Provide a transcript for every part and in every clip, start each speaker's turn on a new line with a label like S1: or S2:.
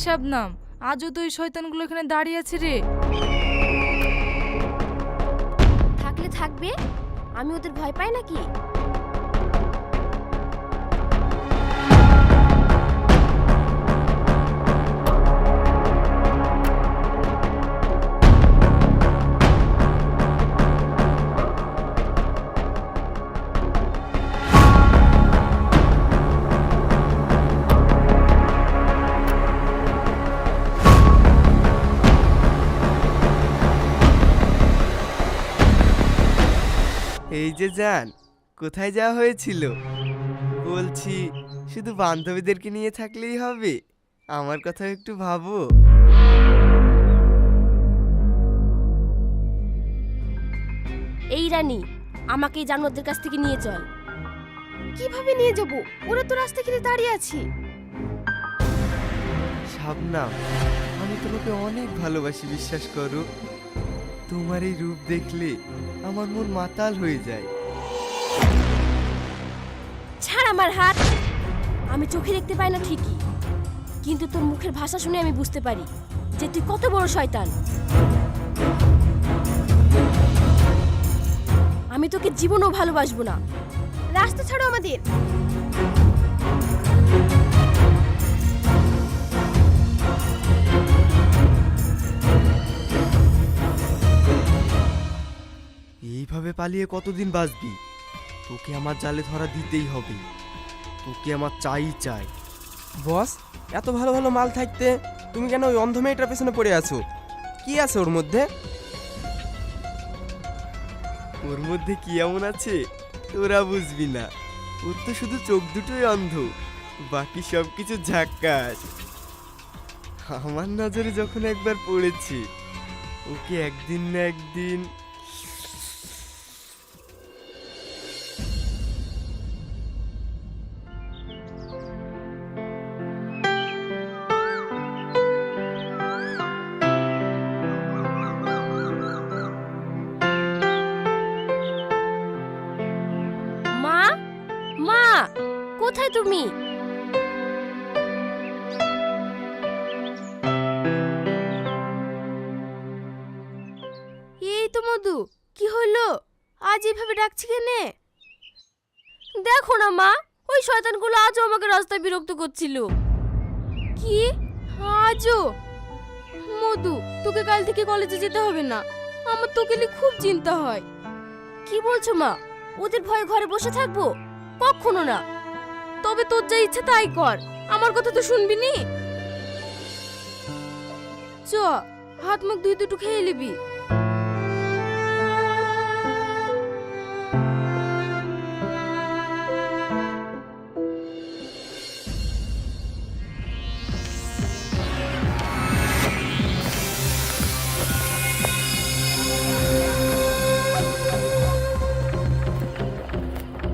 S1: শাবনাম, আজও তো ওই শয়তানগুলো এখানে দাঁড়িয়ে আছে রে।
S2: থাকলে থাকবে, আমি ওদের ভয় পাই নাকি?
S3: এই যে জান, কোথায় যাওয়া হয়েছিল? বলছি শুধু বান্ধবীদেরকে নিয়ে থাকলেই হবে, আমার কথা একটু ভাবো।
S2: এই রানী, আমাকে এই জানোয়ারদের কাছ থেকে নিয়ে চল। কিভাবে নিয়ে যাব? ওরা তো রাস্তা ঘিরে দাঁড়িয়ে আছে।
S3: শাবনাম, আমি তোমাকে অনেক ভালোবাসি, বিশ্বাস করো। তোমার এই রূপ দেখলে আমার মন মাতাল হয়ে যায়।
S2: ছাড় আমার হাত। আমি চোখে দেখতে পাই না ঠিকই, কিন্তু তোর মুখের ভাষা শুনে আমি বুঝতে পারি যে তুই কত বড় শয়তান। আমি তোকে জীবনও ভালোবাসবো না। রাস্তা ছাড়ো আমাদের।
S3: এইভাবে পালিয়ে কতদিন বাঁচবি? তোকে আমার জালে ধরা দিতেই হবে। তোকে আমার চাই চাই।
S4: বস, এত ভালো ভালো মাল থাকতে তুমি কেন ওই অন্ধ মেয়েটার পেছনে পড়ে আছো? কি আছে ওর মধ্যে?
S3: ওর মধ্যে কি এমন আছে তোরা বুঝবি না। ওর তো শুধু চোখ দুটোই অন্ধ, বাকি সব কিছু ঝাক্কাস। আমার নজরে যখন একবার পড়েছে, ওকে একদিন না একদিন।
S2: মা, মা, কোথায় তুমি? এই তো মধু, কি হলো? আজ এভাবে ডাকছি কেনে? দেখো না মা, ওই শয়তানগুলো আজও আমাকে রাস্তায় বিরক্ত করছিল। কি? আজও? মধু, তোকে কাল থেকে কলেজে যেতে হবে না। আমার তোকে নিয়ে খুব চিন্তা হয়। কি বলছো মা? ওদের ভয়ে ঘরে বসে থাকবো? কখনো না। তবে তোর যা ইচ্ছে তাই কর, আমার কথা তো শুনবি নি। চ, হাত মুখ ধুই দুটো খেয়ে নিবি।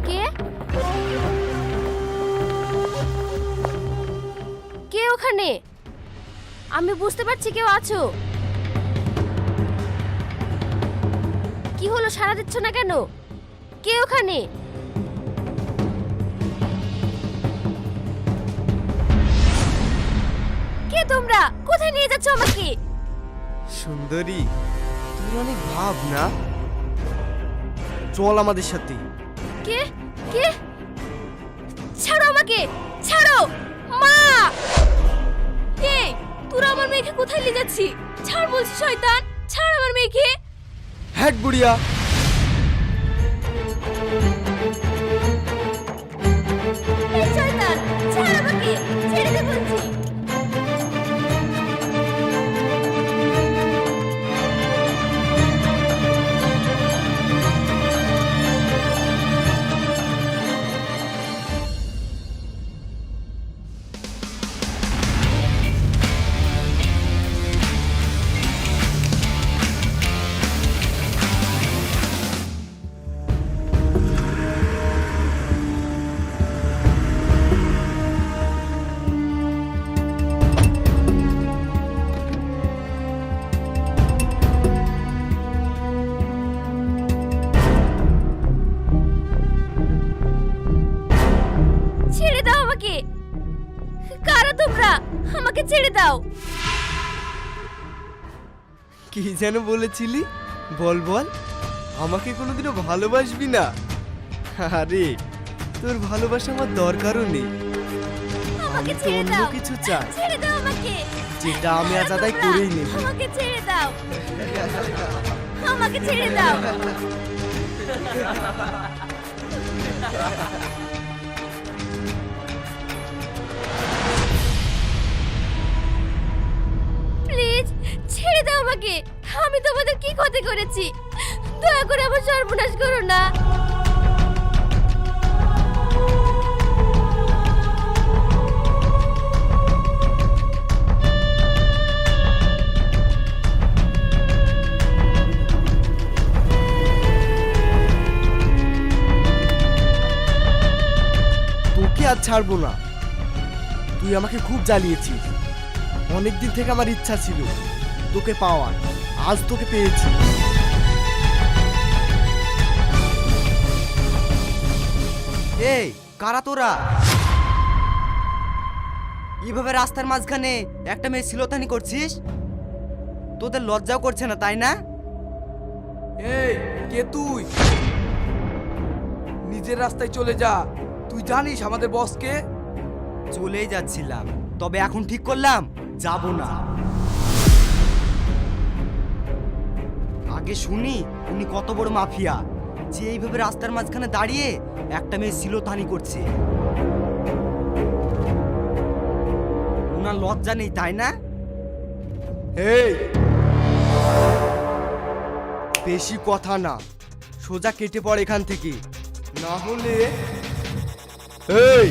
S2: কে? কে ওখানে? আমি বুঝতে পারছি কেউ আছো। কি হলো, সাড়া দিচ্ছ না কেন? কে ওখানে? কে তোমরা? কোথায় নিয়ে যাচ্ছ আমাকে?
S3: সুন্দরী, তোর অনেক ভাব না? চল আমাদের সাথে।
S2: কে? কে? ছাড়ো আমাকে, ছাড়ো। মা! কে? তোরা আমার মেয়েকে কোথায় নিয়ে যাচ্ছি? ছাড় বলছি শয়তান, ছাড় আমার মেয়েকে।
S3: হ্যাট বুড়িয়া!
S2: এই শয়তান, ছাড় আমাকে, ছেড়ে দে বলছি। আমাকে ছেড়ে দাও।
S3: কি যেন বলেছিলি? বল বল, আমাকে কোনোদিনও ভালোবাসবি না? আরে তোর ভালোবাসা আমার দরকারও নেই।
S2: আমাকে
S3: আমি তো
S2: ছেড়ে
S3: অন্য
S2: দাও।
S3: কিছু চাই,
S2: ছেড়ে দাও আমাকে।
S3: যেটা আমি আজ আদায় করেই নেব।
S2: আমাকে ছেড়ে দাও। আমাকে ছেড়ে দাও। প্লিজ ছেড়ে দাও আমাকে। আমি তোমাদের কি ক্ষতি করেছি? দয়া করে আমার সর্বনাশ করো না।
S3: তোকে আর ছাড়বো না। তুই আমাকে খুব জ্বালিয়েছিস। অনেকদিন থেকে আমার ইচ্ছা ছিল তোকে পাওয়ার, আজ তোকে পেয়েছি।
S5: এই কারা তোরা? এভাবে রাস্তার মাঝখানে একটা মেয়ে শ্লীলতাহানি করছিস? তোদের লজ্জাও করছে না তাই না?
S6: এই কে তুই? নিজের রাস্তায় চলে যা। তুই জানিস আমাদের বসকে?
S5: চলেই যাচ্ছিলাম, তবে এখন ঠিক করলাম যাব না। আগে শুনি উনি কত বড় মাফিয়া, যে এইভাবে রাস্তার মাঝখানে দাঁড়িয়ে একটা মেয়ে শ্লীলতাহানি করছে। ওনার লজ্জা নেই তাই না?
S3: এই বেশি কথা না, সোজা কেটে পড় এখান থেকে, না হলে এই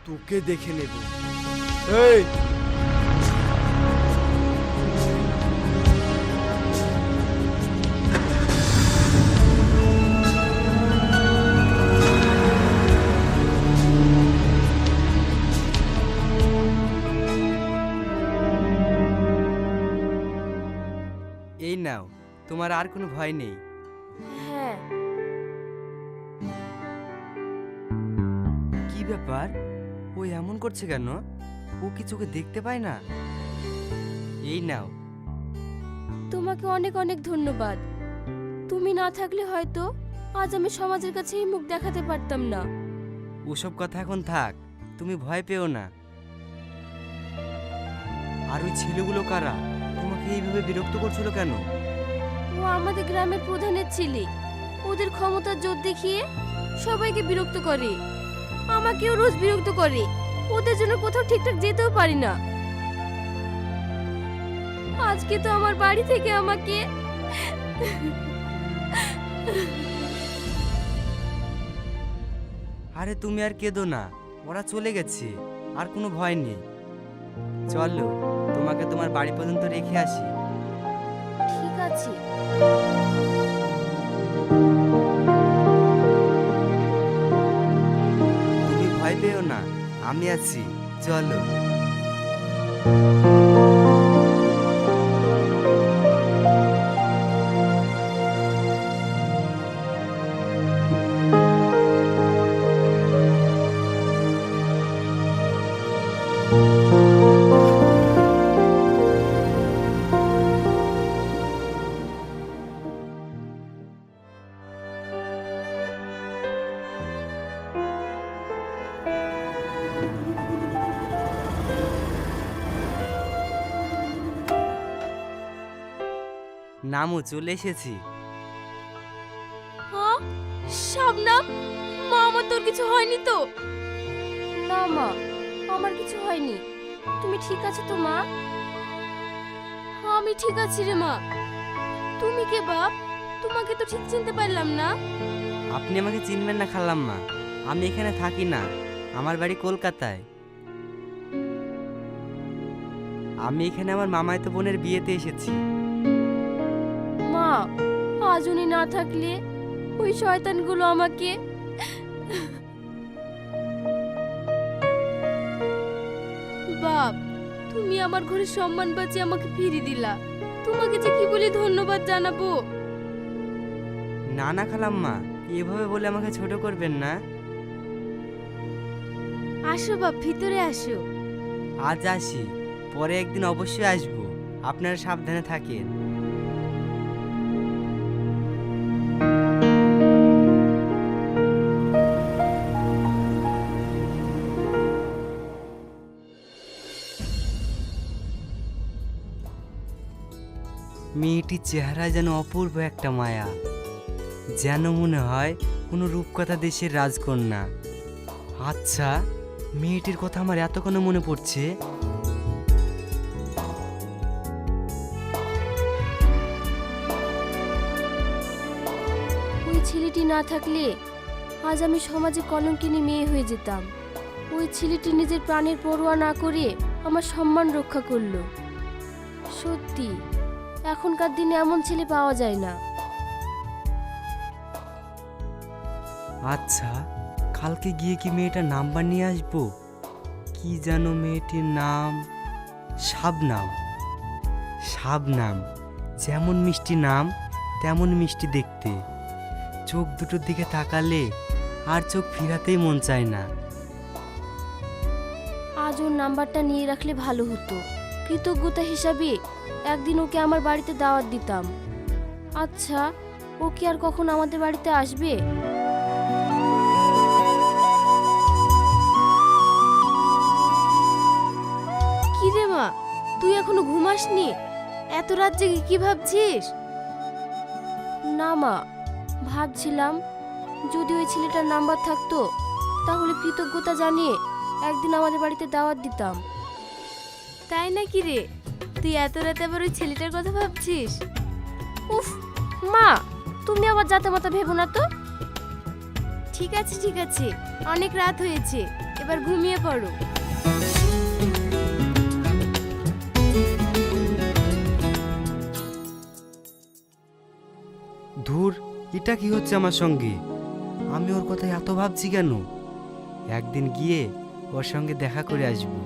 S3: তোকে দেখে নেব। এই
S5: এই নাও, তোমার আর কোনো ভয় নেই।
S2: হ্যাঁ,
S5: কি ব্যাপার, ও এমন করছে কেন? ও কি চোখে দেখতে পায় না? এই নাও।
S2: তোমাকে অনেক অনেক ধন্যবাদ। তুমি না থাকলে হয়তো আজ আমি সমাজের কাছে এই মুখ দেখাতে পারতাম না।
S5: ওসব কথা এখন থাক, তুমি ভয় পেও না। আর ওই ছেলেগুলো কারা? তোমাকে এইভাবে বিরক্ত করছিল কেন?
S2: ও আমাদের গ্রামের প্রধানের ছেলে। ওদের ক্ষমতার জোর দেখিয়ে সবাইকে বিরক্ত করে। আমাকেও রোজ বিরক্ত করে। ওদের জন্য কোথাও ঠিকঠাক যেতেও পারি না। আজকে তো আমার বাড়ি থেকে আমাকে
S5: আরে তুমি আর কেঁদো না, ওরা চলে গেছে, আর কোনো ভয় নেই। চলো, তোমাকে তোমার বাড়ি পর্যন্ত রেখে আসি।
S2: ঠিক আছে।
S5: তুমি ভয় পেও না, আমি আছি, চলো। নামও, চলে এসেছি।
S2: হ্যাঁ শবনম, মা আমার তোর কিছু হয়নি তো? না মা, আমার কিছু হয়নি। তুমি ঠিক আছো তো মা? আমি ঠিক আছি রে মা। তুমি কে বাপ? তোমাকে তো ঠিক চিনতে পারলাম না।
S5: আপনি আমাকে চিনবেন না খালাম্মা, আমি এখানে থাকি না, আমার বাড়ি কলকাতায়। আমি এখানে আমার মামাতো বোনের বিয়েতে এসেছি।
S2: মা, আজ উনি না থাকলে ওই শয়তানগুলো আমাকে বাপ, তুমি আমার ঘরে সম্মান বাঁচিয়ে আমাকে ফিরিয়ে দিলা। তোমাকে যে কি বলে ধন্যবাদ জানাবো।
S5: না না খালাম্মা, এভাবে বলে আমাকে ছোট করবেন না।
S2: আসো বাপ, ভিতরে আসো।
S5: আজ আসি, পরে একদিন অবশ্যই আসবো, আপনারা সাবধানে থাকেন। মেয়েটির চেহারা যেন অপূর্ব একটা মায়া, যেন মনে হয় কোনো রূপকথা দেশের রাজকন্যা। আচ্ছা, মেয়েটির কথা আমার এতক্ষণে মনে পড়ছে।
S2: ওই ছেলেটি না থাকলে আজ আমি সমাজে কলঙ্কিনী মেয়ে হয়ে যেতাম। ওই ছেলেটি নিজের প্রাণের পরোয়া না করে আমার সম্মান রক্ষা করলো। সত্যি, এখনকার দিনে এমন ছেলে পাওয়া যায় না।
S5: আচ্ছা, কালকে গিয়ে কি মেয়েটার নাম্বার নিয়ে আসবো? কি যেন মেয়েটির নাম? শাবনাম। শাবনাম, যেমন মিষ্টি নাম তেমন মিষ্টি দেখতে। চোখ দুটোর দিকে তাকালে আর চোখ ফিরাতেই মন চায় না।
S2: আজ ওর নাম্বারটা নিয়ে রাখলে ভালো হতো। কৃতজ্ঞতা হিসাবে একদিন ওকে আমার বাড়িতে দাওয়াত দিতাম। আচ্ছা, ও কি আর কখন আমাদের বাড়িতে আসবে? কি রে মা, তুই এখনো ঘুমাসনি? এত রাত জেগে কি ভাবছিস? না মা, ভাবছিলাম যদি ওই ছেলেটার নাম্বার থাকতো তাহলে কৃতজ্ঞতা জানিয়ে একদিন আমাদের বাড়িতে দাওয়াত দিতাম। তাই নাকি রে? তুই এত রাতে আবার ওই ছেলেটার কথা ভাবছিস? উফ মা, তুমি আবার যাতে মাতা ভেবো না তো। ঠিক আছে ঠিক আছে, অনেক রাত হয়েছে, এবার ঘুমিয়ে পড়ো।
S5: ধুর, এটা কি হচ্ছে আমার সঙ্গে? আমি ওর কথা এত ভাবছি কেন? একদিন গিয়ে ওর সঙ্গে দেখা করে আসবো।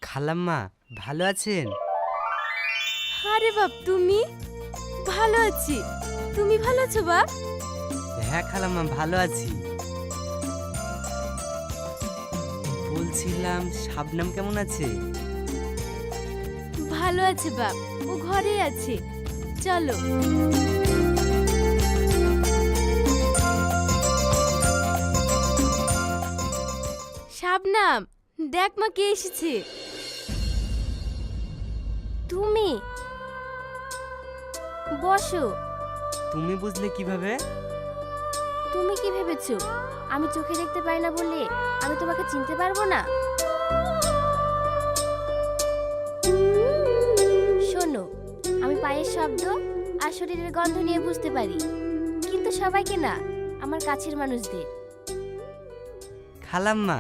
S5: খালাম্মা, ভালো আছেন?
S2: আরে বাপ, তুমি? ভালো আছি। তুমি ভালো আছো বাপ?
S5: হ্যাঁ খালাম্মা, ভালো আছি। বলছিলাম, শাবনাম কেমন আছে?
S2: ভালো আছে বাপ, ও ঘরে আছে। চলো। শাবনাম, দেখ মা কে এসেছে। তুমি বসো।
S5: তুমি বুঝলে কিভাবে?
S2: তুমি কি ভেবেছো আমি চোখে দেখতে পাই না বলে আমি তোমাকে চিনতে পারবো না? শোনো, আমি পায়ের শব্দ আর শরীরের গন্ধ নিয়ে বুঝতে পারি, কিন্তু সবাইকে না, আমার কাছের মানুষদের।
S5: খালাম্মা,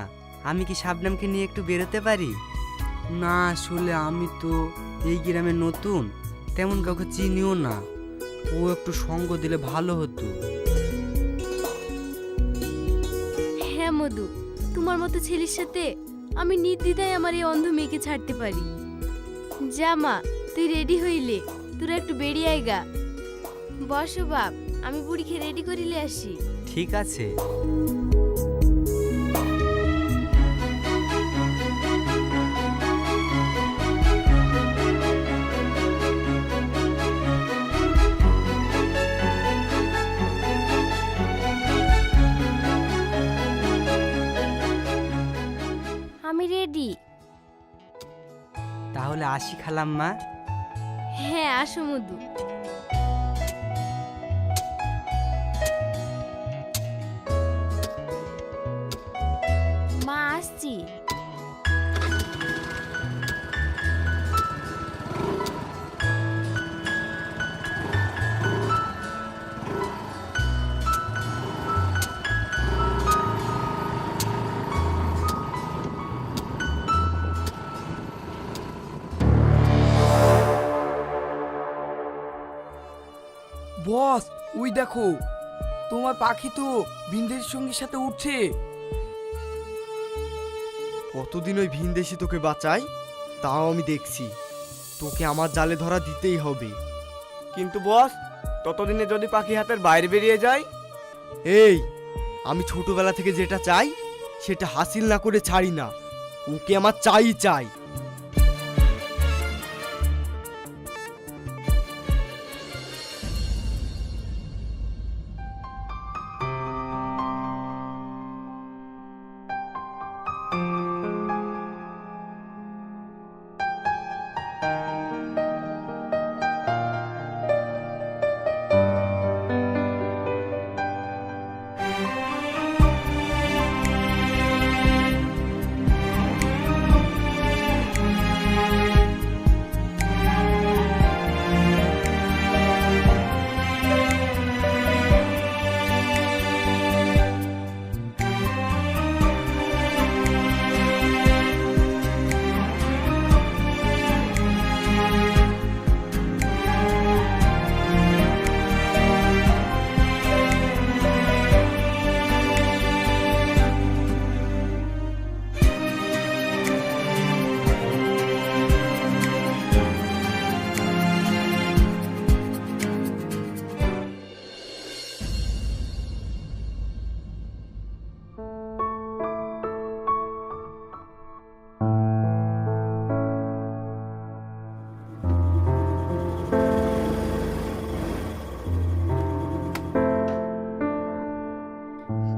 S5: আমি কি শাবনামকে নিয়ে একটু বেরোতে পারি? না, আসলে আমি তো এই গ্রামে নতুন, তেমন কাউকে চিনিও না। ও একটু সঙ্গ দিলে ভালো হতো।
S2: হ্যাঁ মধু, তোমার মতো ছেলের সাথে আমি নির্দ্বিধায় আমার এই অন্ধ মেয়েকে ছাড়তে পারি। যা মা, তুই রেডি হইলে তোরা একটু বেরিয়ে আইগা। বসো বাপ, আমি বুড়িকে রেডি করিলে আসি।
S5: ঠিক আছে। তাহলে আসি খালাম্মা।
S2: হ্যাঁ আসো মধু। মা আসছি।
S6: বস ওই দেখো, তোমার পাখি তো বিন্দের সঙ্গীর সাথে উঠছে।
S3: কতদিন ওই ভিনদেশি তোকে বাঁচাই, তাও আমি দেখছি। তোকে আমার জালে ধরা দিতেই হবে।
S7: কিন্তু বস, ততদিনে যদি পাখি হাতের বাইরে বেরিয়ে যায়?
S3: এই, আমি ছোটবেলা থেকে যেটা চাই সেটা হাসিল না করে ছাড়ি না। ওকে আমার চাই চাই।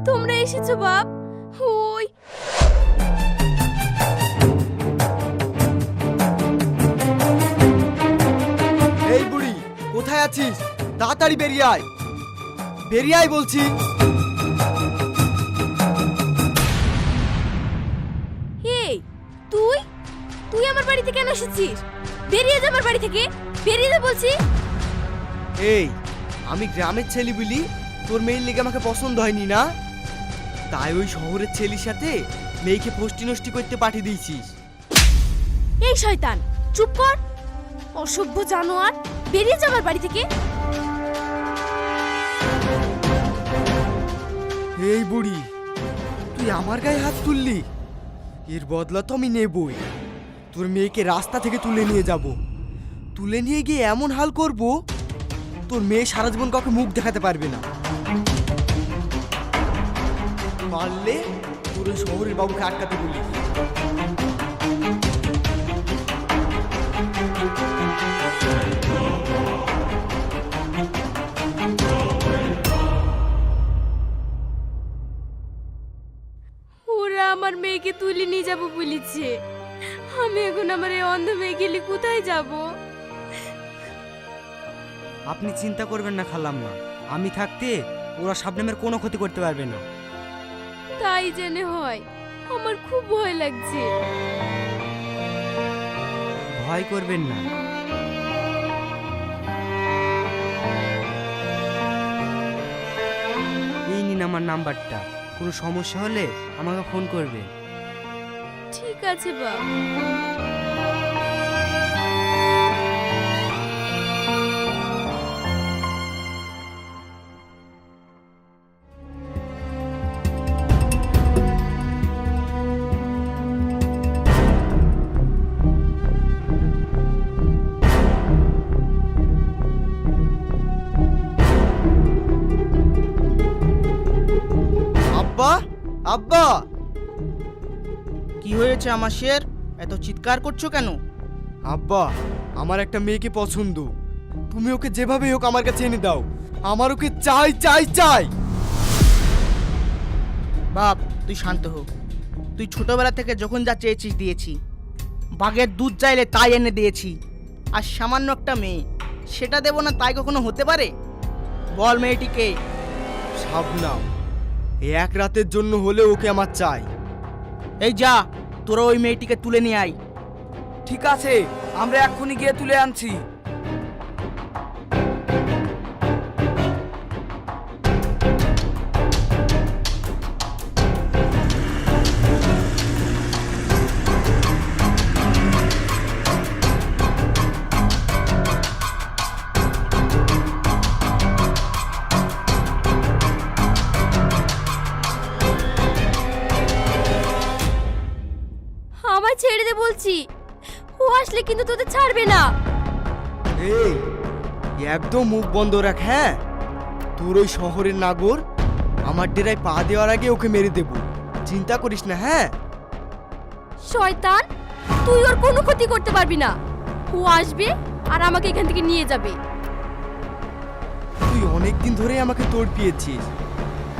S2: তোমরা এসেছো বাপ। ওই
S3: এই বুড়ি, কোথায় আছিস? তাড়াতাড়ি বেরিয়ে আয়, বেরিয়ে আয় বলছি।
S2: এই তুই তুই আমার বাড়িতে কেন এসেছিস? বেরিয়ে যা আমার বাড়ি থেকে, বেরিয়ে যা বলছি।
S3: এই, আমি গ্রামের ছেলে বলি তোর মেয়ের লেগে আমাকে পছন্দ হয়নি না, তাই ওই শহরের ছেলের সাথে মেয়েকে ফষ্টি নষ্টি করতে পাঠিয়ে দিয়েছিস।
S2: এই শয়তান চুপ কর, অসভ্য জানোয়ার, বেরিয়ে যা আমার বাড়ি থেকে।
S3: এই বুড়ি, তুই আমার গায়ে হাত তুললি, এর বদলা তো আমি নেবই। তোর মেয়েকে রাস্তা থেকে তুলে নিয়ে যাব, তুলে নিয়ে গিয়ে এমন হাল করব তোর মেয়ে সারা জীবন কাউকে মুখ দেখাতে পারবে না। পারলে তোর ওই শহরের বাবুকে আটকাতে বলি।
S2: ওরা আমার মেয়েকে তুলে নিয়ে যাবো বলেছে। আমি এখন আমার এই অন্ধ মেয়ে গেলে কোথায় যাব?
S5: আপনি চিন্তা করবেন না খালাম্মা, আমি থাকতে ওরা শাবনামের কোনো ক্ষতি করতে পারবে না।
S2: তাই জেনে হয়, আমার খুব ভয় লাগছে।
S5: ভয় করবেন না। এই নিন আমার নাম্বারটা, কোনো সমস্যা হলে আমাকে ফোন করবে।
S2: ঠিক আছে বাপ।
S3: আব্বা, আব্বা,
S8: কি হয়েছে আমার শের? এত চিৎকার করছো কেন?
S3: আব্বা, আমার একটা মেয়েকে পছন্দ, তুমি ওকে যেভাবে হোক আমার কাছে এনে দাও। আমার ওকে চাই চাই চাই।
S8: বাপ তুই শান্ত হো, তুই ছোটবেলা থেকে যখন যা চেয়েছিস দিয়েছি, বাঘের দুধ চাইলে তাই এনে দিয়েছি, আর সামান্য একটা মেয়ে সেটা দেবো না তাই কখনো হতে পারে? বল মেয়েটিকে।
S3: শাবনাম, এই এক রাতের জন্য হলে ওকে আমার চাই।
S8: এই যা, তোরা ওই মেয়েটিকে তুলে নিয়ে আয়।
S6: ঠিক আছে, আমরা এক্ষুনি গিয়ে তুলে আনছি।
S2: আমায় ছেড়ে দে বলছি, ও আসলে কিন্তু তোদের ছাড়বে না।
S3: এই একদম মুখ বন্ধ রাখ, হ্যাঁ? তোর ওই শহরের নাগর আমার ডেরায় পা দেওয়ার আগে ওকে মেরে দেব, চিন্তা করিস না, হ্যাঁ?
S2: শয়তান, তুই ওর কোনো ক্ষতি করতে পারবি না। ও আসবে আর আমাকে এখান থেকে নিয়ে যাবে।
S3: তুই অনেকদিন ধরে আমাকে তোড় পিয়েছিস,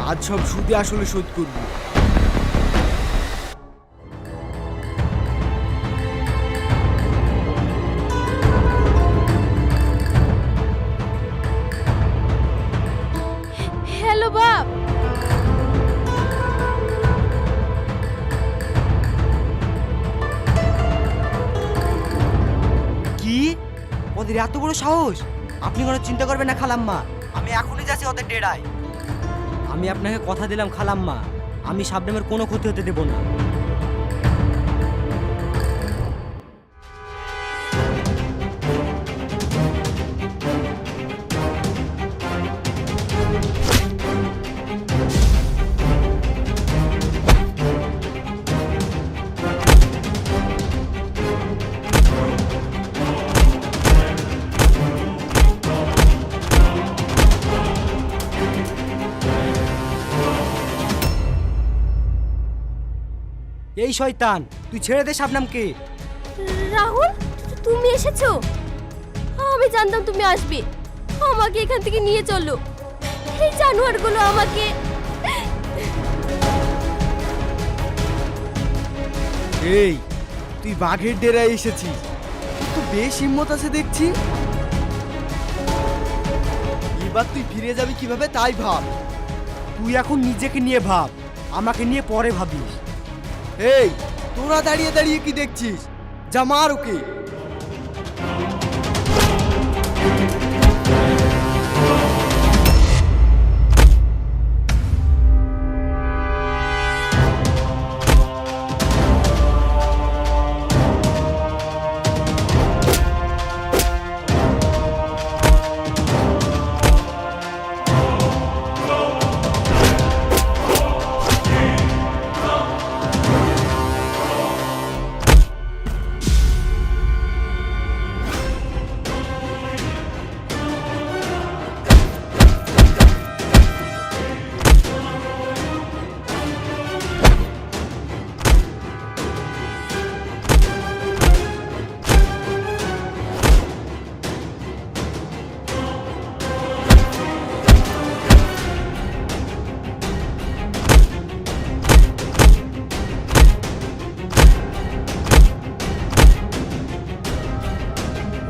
S3: আজ সব সুদে আসলে শোধ করবি।
S2: হ্যালো বাপ।
S5: কি ওদের এত বড় সাহস? আপনি কোনো চিন্তা করবেন না খালাম্মা, আমি এখনই যাচ্ছি ওদের ডেরায়। আমি আপনাকে কথা দিলাম খালাম্মা, আমি শাবনামের কোনো ক্ষতি হতে দেব না। এই শয়তান, তুই ছেড়ে দে শাবনামকে।
S2: রাহুল, তুমি এসেছো? আমি জানতাম তুমি আসবে। আমাকে এখান থেকে নিয়ে চলো। এই জানোয়ারগুলো আমাকে।
S3: এই তুই বাঘের ডেরায় এসেছিস, তোর তো বেশ হিম্মত আছে দেখছি। এবার তুই ফিরে যাবি কিভাবে তাই ভাব।
S5: তুই এখন নিজেকে নিয়ে ভাব, আমাকে নিয়ে পরে ভাবিস।
S3: এই তোরা দাঁড়িয়ে দাঁড়িয়ে কি দেখছিস? যা মার ওকে।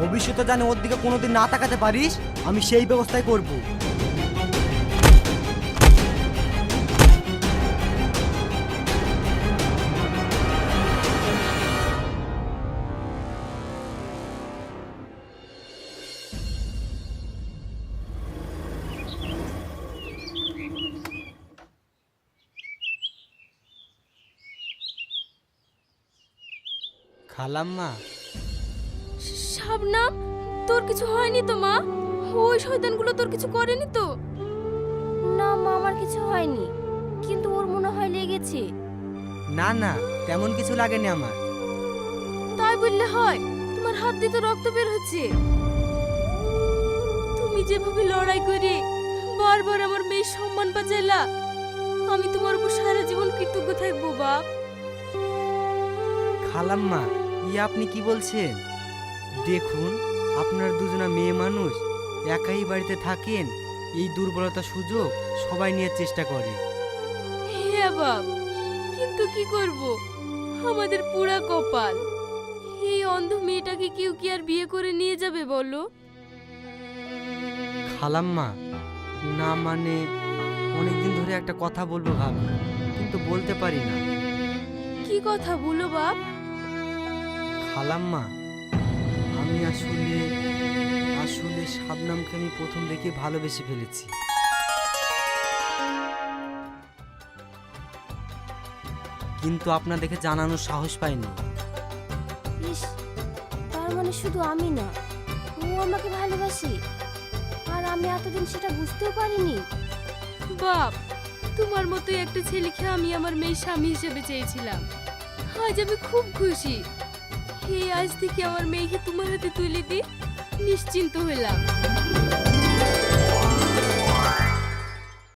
S5: ভবিষ্যতে জানে ওর দিকে কোনোদিন না তাকাতে পারিস, আমি সেই ব্যবস্থাই করব। খালাম্মা,
S2: শাবনাম, তোর কিছু হয়নি তো মা? ওই শয়তানগুলো তোর কিছু করেনি তো? না মা, আমার কিছু হয়নি, কিন্তু ওর মনে হয় লেগেছে।
S5: না না, তেমন কিছু লাগেনি আমার।
S2: তাই বললে হয়? তোমার হাত দিয়ে তো রক্ত বের হচ্ছে। তুমি যেভাবে লড়াই করে বারবার আমার মেয়ের সম্মান বাঁচাইলা, আমি তোমার উপর সারা জীবন কৃতজ্ঞ থাকবো বাপ।
S5: খালাম্মা, আপনি কি বলছেন? দেখুন, আপনার দুজনা মেয়ে মানুষ একাই বাড়িতে থাকেন, এই দুর্বলতা সুযোগ সবাই নেওয়ার চেষ্টা করে।
S2: হ্যাঁ বাপ, কিন্তু কি করব, আমাদের পুরা কপাল। অন্ধ মেয়েটাকে কেউ কি আর বিয়ে করে নিয়ে যাবে বলো?
S5: খালাম্মা, না মানে অনেকদিন ধরে একটা কথা বলবো ভাবি, কিন্তু বলতে পারি না।
S2: কি কথা বলো বাপ?
S5: খালাম্মা, আমি আসলে শাবনামকে আমি প্রথম দেখে ভালোবেসে ফেলেছি। কিন্তু আপনাদেরকে জানানোর সাহস পাইনি।
S2: ইস, তার মানে শুধু আমি না, ও আমাকে ভালোবাসে, আর আমি এতদিন সেটা বুঝতেও পারিনি। বাপ, তোমার মতোই একটা ছেলেকে আমি আমার মেয়ের স্বামী হিসেবে চেয়েছিলাম। আজ আমি খুব খুশি। আজ থেকে আমার মেয়েকে তোমার হাতে তুলে দিই নিশ্চিন্ত হলাম।